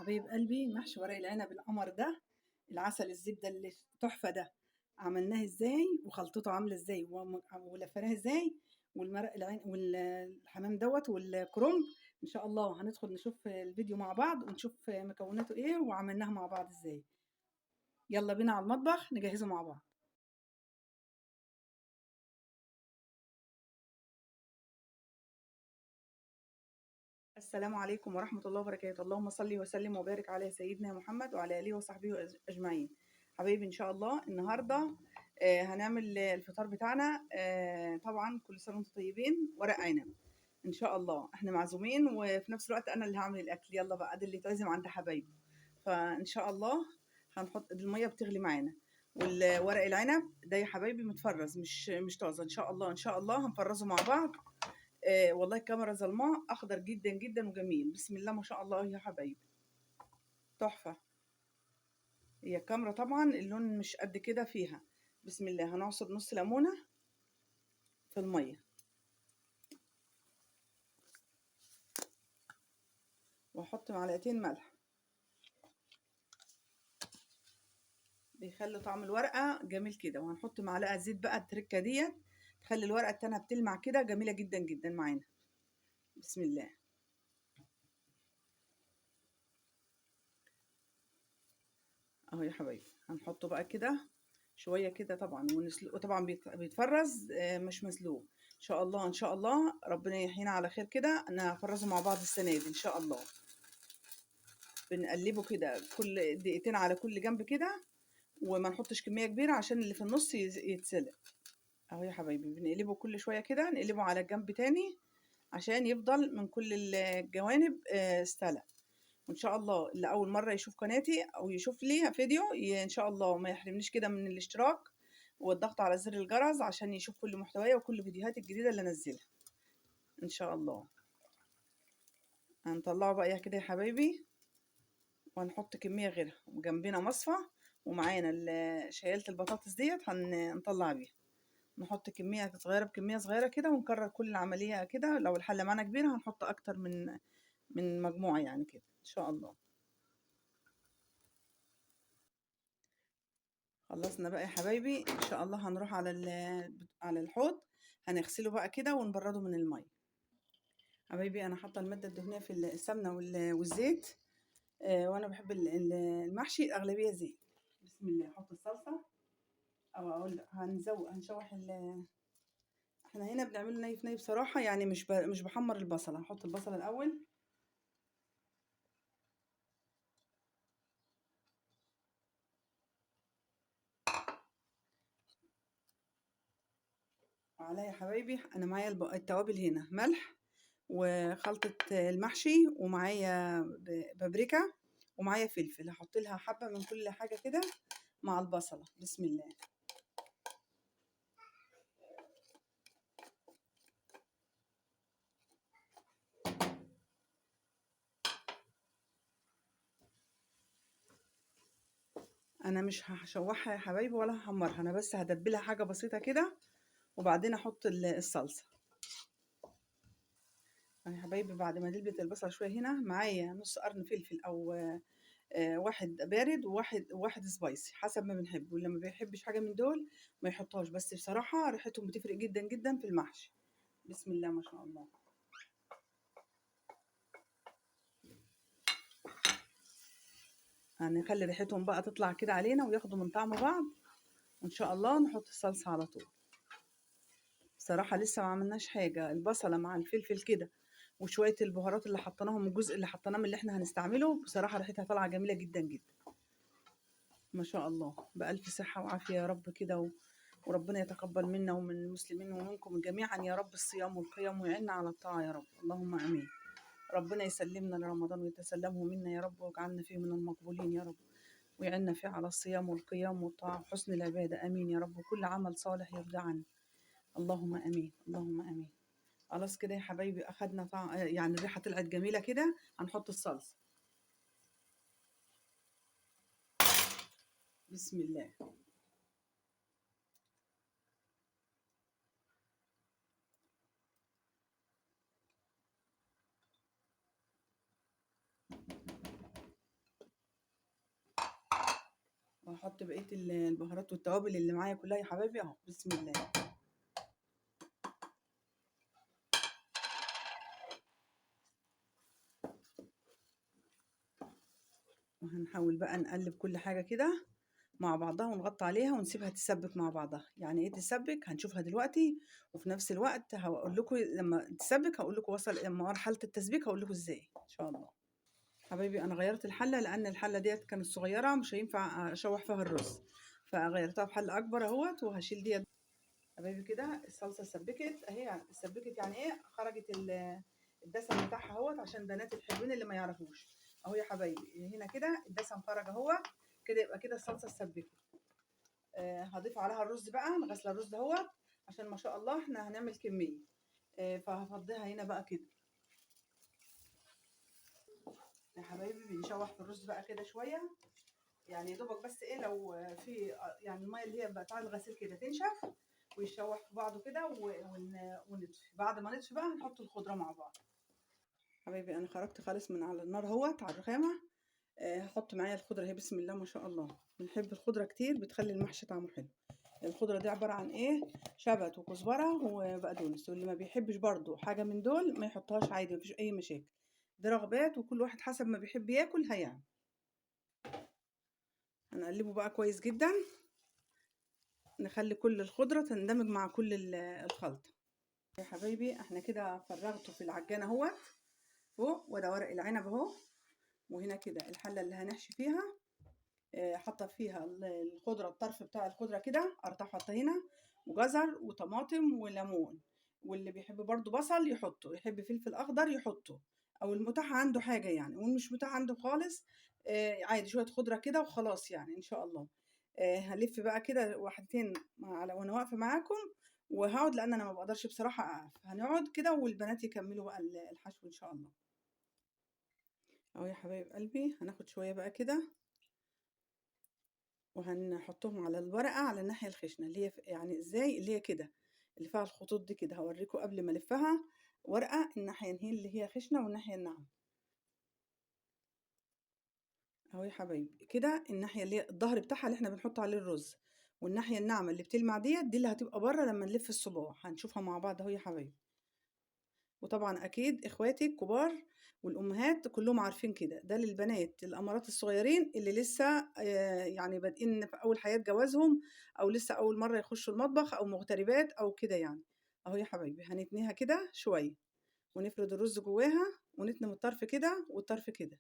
حبايب قلبي، محشي ورق العنب القمر ده، العسل الزبدة اللي تحفة ده، عملناه ازاي وخلطته عاملة ازاي ولفيناه ازاي، والمرق العين والحمام دوت والكرنب. ان شاء الله هندخل نشوف الفيديو مع بعض ونشوف مكوناته ايه وعملناها مع بعض ازاي. يلا بينا على المطبخ نجهزه مع بعض. السلام عليكم ورحمة الله وبركاته. اللهم صل وسلم وبارك على سيدنا محمد وعلى آله وصحبه أجمعين. حبايبي إن شاء الله النهاردة هنعمل الفطار بتاعنا. طبعا كل سنة وانتم طيبين. ورق عنب إن شاء الله، احنا معزومين وفي نفس الوقت أنا اللي هعمل الأكل. يلا بقى ده اللي يتعزم عند حبايبي. فإن شاء الله هنحط المية بتغلي معانا، والورق العنب ده يا حبايبي متفرز مش طازة. إن شاء الله إن شاء الله هنفرزه مع بعض. والله الكاميرا ظلماه، اخضر جدا جدا وجميل. بسم الله ما شاء الله يا حبايبي، تحفه. هي الكاميرا طبعا اللون مش قد كده فيها. بسم الله هنعصر نص ليمونه في الميه، واحط معلقتين ملح بيخلي طعم الورقه جميل كده، وهنحط معلقه زيت بقى. التركه ديت تخلي الورقه التانية بتلمع كده جميله جدا جدا معانا. بسم الله اهو يا حبايبي، هنحطه بقى كده شويه كده طبعا ونسلقه. طبعا بيتفرز مش مسلوق. ان شاء الله ان شاء الله ربنا يحيينا على خير كده نفرزه مع بعض السنه دي ان شاء الله. بنقلبه كده كل دقيقتين على كل جنب كده، وما نحطش كميه كبيره عشان اللي في النص يتسلق. اهو يا حبايبي بنقلبه كل شويه كده، نقلبه على الجنب تاني عشان يفضل من كل الجوانب استلق. وان شاء الله اللي اول مره يشوف قناتي او يشوف لي فيديو ان شاء الله ما يحرمنيش كده من الاشتراك والضغط على زر الجرس عشان يشوف كل محتوايا وكل فيديوهاتي الجديده اللي انزلها ان شاء الله. هنطلعه بقى كده يا حبايبي، وهنحط كميه غيرها، وجنبنا مصفى ومعانا شيالة البطاطس ديت هنطلع بيها. نحط كميه صغيره بكميه صغيره كده، ونكرر كل العمليه كده. لو الحله معانا كبيره هنحط اكتر من مجموعه يعني كده ان شاء الله. خلصنا بقى يا حبايبي ان شاء الله هنروح على الحوض، هنغسله بقى كده ونبرده من الميه. حبايبي انا حاطه الماده الدهنيه في السمنه والزيت. وانا بحب المحشي الاغلبيه زيت. بسم الله احط الصلصه، او اقول هنشوح احنا هنا بنعمله ني في ني بصراحه، يعني مش بحمر البصله. هحط البصله الاول، وعليا يا حبايبي انا معايا التوابل هنا: ملح وخلطة المحشي، ومعايا بابريكا، ومعايا فلفل. هحط لها حبة من كل حاجة كده مع البصلة. بسم الله. انا مش هشوحها يا حبايبي ولا هحمرها، انا بس هدبلها حاجة بسيطة كده وبعدين احط الصلصة. انا يا حبايبي بعد ما دلبت البصلة شوية هنا معايا نص قرن فلفل، او واحد بارد وواحد سبايسي حسب ما بنحب، واللي ما بيحبش حاجة من دول ما يحطهاش، بس بصراحة ريحتهم بتفرق جدا جدا في المحشي. بسم الله ما شاء الله. هنخلي ريحتهم بقى تطلع كده علينا وياخدوا من طعم بعض، وان شاء الله نحط الصلصة على طول. بصراحة لسه ما عملناش حاجة، البصلة مع الفلفل كده وشوية البهارات اللي حطيناهم والجزء اللي حطيناه من اللي احنا هنستعمله، بصراحة ريحتها طالعة جميلة جدا جدا ما شاء الله. بألف صحة وعافية يا رب كده وربنا يتقبل منا ومن المسلمين ومنكم جميعا يا رب الصيام والقيام، ويعيننا على الطاعة يا رب، اللهم امين. ربنا يسلمنا لرمضان ويتسلمه منا يا رب، واجعلنا فيه من المقبولين يا رب، ويعيننا فيه على الصيام والقيام والطاعة وحسن العبادة. امين يا رب، وكل عمل صالح يرضى عنه. اللهم امين اللهم امين. خلاص كده يا حبايبي اخدنا طعم، يعني الريحة طلعت جميلة كده. هنحط الصلصة. بسم الله. هحط بقيه البهارات والتوابل اللي معايا كلها يا حبايبي اهو. بسم الله. وهنحاول بقى نقلب كل حاجه كده مع بعضها ونغطي عليها ونسيبها تسبك مع بعضها. يعني ايه تسبك؟ هنشوفها دلوقتي، وفي نفس الوقت هقول لكم لما تسبك هقول لكم وصل لما مرحله التسبيك هقول لكم ازاي ان شاء الله. حبايبي انا غيرت الحله لان الحله ديت كانت صغيره مش هينفع اشوح فيها الرز، فغيرتها بحله اكبر اهوت وهشيل ديت. حبايبي كده الصلصه سبكت اهي. يعني سبكت يعني ايه؟ خرجت الدسم بتاعها اهوت، عشان بنات الحلوين اللي ما يعرفوش اهو يا حبايبي. هنا كده الدسم خرج اهو كده، يبقى كده الصلصه سبكت. هضيف عليها الرز بقى، غسله الرز اهوت عشان ما شاء الله احنا هنعمل كميه. فهفضيها هنا بقى كده يا حبايبي. بنشوح في الرز بقى كده شويه، يعني يا دوبك بس ايه لو في يعني الميه اللي هي بتاع الغسيل كده تنشف ويشوح في بعضه كده ونطفي. بعد ما نطفي بقى هنحط الخضره مع بعض. حبايبي انا خرجت خالص من على النار اهوت على الرخامه. هحط معايا الخضره اهي. بسم الله ما شاء الله. بنحب الخضره كتير، بتخلي المحشي طعمه حلو. الخضره دي عباره عن ايه؟ شبت وكزبره وبقدونس، واللي ما بيحبش برضو حاجه من دول ما يحطهاش عادي، مفيش اي مشاكل. دي رغبات وكل واحد حسب ما بيحب ياكل هيعمل. هنقلبه بقى كويس جدا، نخلي كل الخضرة تندمج مع كل الخلطة. يا حبايبي احنا كده فرغته في العجانة اهوت فوق، وده ورق العنب اهو. وهنا كده الحلة اللي هنحشي فيها. حاطة فيها الخضرة، الطرف بتاع الخضرة كده قرطة حاطة هنا، وجزر وطماطم وليمون. واللي بيحب برضو بصل يحطه، يحب فلفل اخضر يحطه، او المتاح عنده حاجة يعني. والمش متاح عنده خالص عادي شوية خضرة كده وخلاص يعني ان شاء الله. هلف بقى كده واحدتين على وانا واقفة معاكم، وهقعد لان انا ما بقدرش بصراحة اقف. هنقعد كده والبنات يكملوا بقى الحشو ان شاء الله. اهو يا حبايب قلبي هناخد شوية بقى كده وهنحطهم على الورقة على الناحية الخشنة اللي هي يعني ازاي اللي هي كده، اللي فيها الخطوط دي كده. هوريكم قبل ما الفها ورقة الناحية اللي هي خشنة والناحية الناعمة اهو يا حبايبي. كده الناحية اللي هي الظهر بتاعها اللي احنا بنحط عليه الرز، والناحية الناعمة اللي بتلمع دي اللي هتبقى بره لما نلف الصباع. هنشوفها مع بعض اهو يا حبايبي. وطبعا اكيد اخواتي الكبار والامهات كلهم عارفين كده. ده للبنات الامارات الصغيرين اللي لسه يعني بادئين في اول حياة جوازهم، او لسه اول مرة يخشوا المطبخ، او مغتربات او كده يعني. اهو يا حبايبي هنتنيها كده شوية، ونفرد الرز جواها، ونتنم الطرف كده والطرف كده.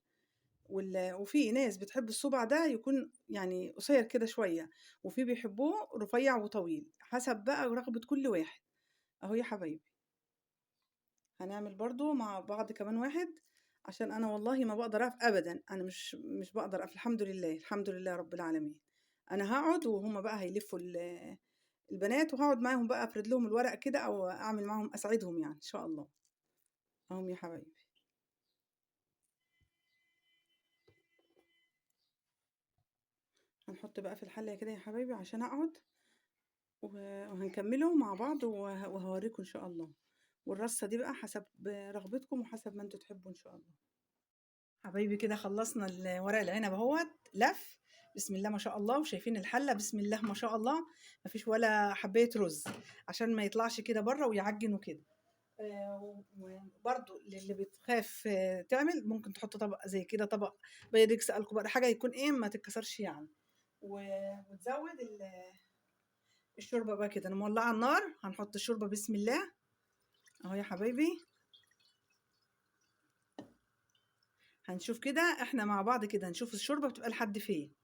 وفي ناس بتحب الصبع ده يكون يعني قصير كده شوية، وفي بيحبوه رفيع وطويل، حسب بقى رغبة كل واحد. اهو يا حبايبي هنعمل برضو مع بعض كمان واحد، عشان انا والله ما بقدر اقف ابدا. انا مش بقدر اقف. الحمد لله الحمد لله رب العالمين. انا هقعد وهم بقى هيلفوا البنات، وهقعد معاهم بقى افرد لهم الورق كده، او اعمل معاهم اساعدهم يعني ان شاء الله. اهم يا حبايبي. هنحط بقى في الحله كده يا حبايبي عشان اقعد، وهنكمله مع بعض وهوريكم ان شاء الله. والرصه دي بقى حسب رغبتكم وحسب ما انتوا تحبوا ان شاء الله. حبايبي كده خلصنا ورق العنب اهوت لف. بسم الله ما شاء الله. وشايفين الحله بسم الله ما شاء الله، مفيش ولا حبايه رز عشان ما يطلعش كده بره ويعجن وكده. وبرده اللي بتخاف تعمل ممكن تحط طبق زي كده، طبق بايركس الكبار، حاجه يكون ايه ما تتكسرش يعني. وتزود الشوربه بقى كده. انا مولعه النار، هنحط الشوربه بسم الله اهو يا حبايبي. هنشوف كده احنا مع بعض كده، نشوف الشوربه بتبقى لحد فين.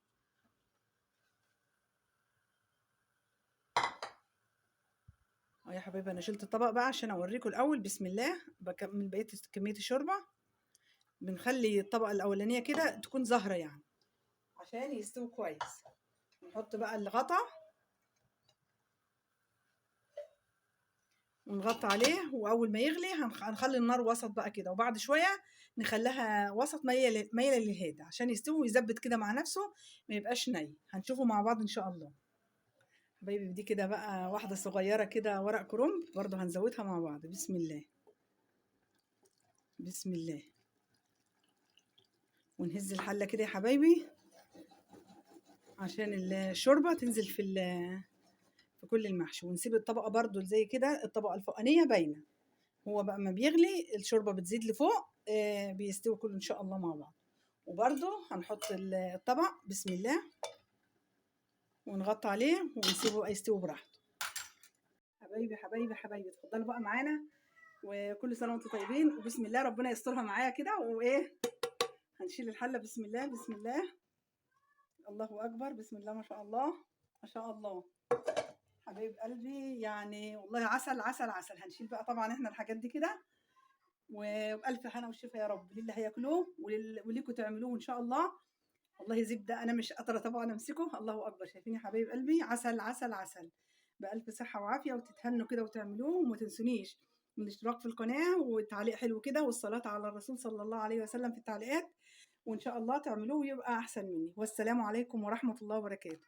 اهو يا حبايبي انا شلت الطبق بقى عشان اوريكم الاول. بسم الله بكمل بقيه كميه الشوربه. بنخلي الطبقه الاولانيه كده تكون زهره يعني عشان يستوي كويس. نحط بقى الغطا ونغطي عليه، واول ما يغلي هنخلي النار وسط بقى كده، وبعد شويه نخليها وسط مايله مايله للهادي عشان يستوي ويثبت كده مع نفسه ما يبقاش ني. هنشوفه مع بعض ان شاء الله. حبايبي دي كده بقى واحده صغيره كده ورق كرنب برضه هنزودها مع بعض. بسم الله بسم الله. ونهز الحله كده يا حبايبي. عشان الشوربه تنزل في كل المحشي، ونسيب الطبقه برضو زي كده، الطبقه الفوقانيه باينه. هو بقى ما بيغلي الشوربه بتزيد لفوق، بيستوي كله ان شاء الله مع بعض. وبرضو هنحط الطبق بسم الله، ونغطي عليه ونسيبه بقى يستوي براحته. حبايبي حبايبي حبايبي، اتفضلوا بقى معانا، وكل سنه وانتم طيبين، وبسم الله ربنا يسترها معايا كده. وايه، هنشيل الحله بسم الله بسم الله، الله اكبر، بسم الله ما شاء الله ما شاء الله. حبايب قلبي يعني والله عسل عسل عسل. هنشيل بقى طبعا احنا الحاجات دي كده، وبألف هنا والشفا يا رب للي هياكلوه وليكوا تعملوه ان شاء الله. والله زبده انا مش قادره طبعا امسكه، الله اكبر. شايفين يا حبايب قلبي، عسل عسل عسل. بألف صحه وعافيه، وتتهنوا كده وتعملوه، وما تنسونيش من الاشتراك في القناه والتعليق حلو كده، والصلاه على الرسول صلى الله عليه وسلم في التعليقات، وان شاء الله تعملوه ويبقى احسن مني. والسلام عليكم ورحمه الله وبركاته.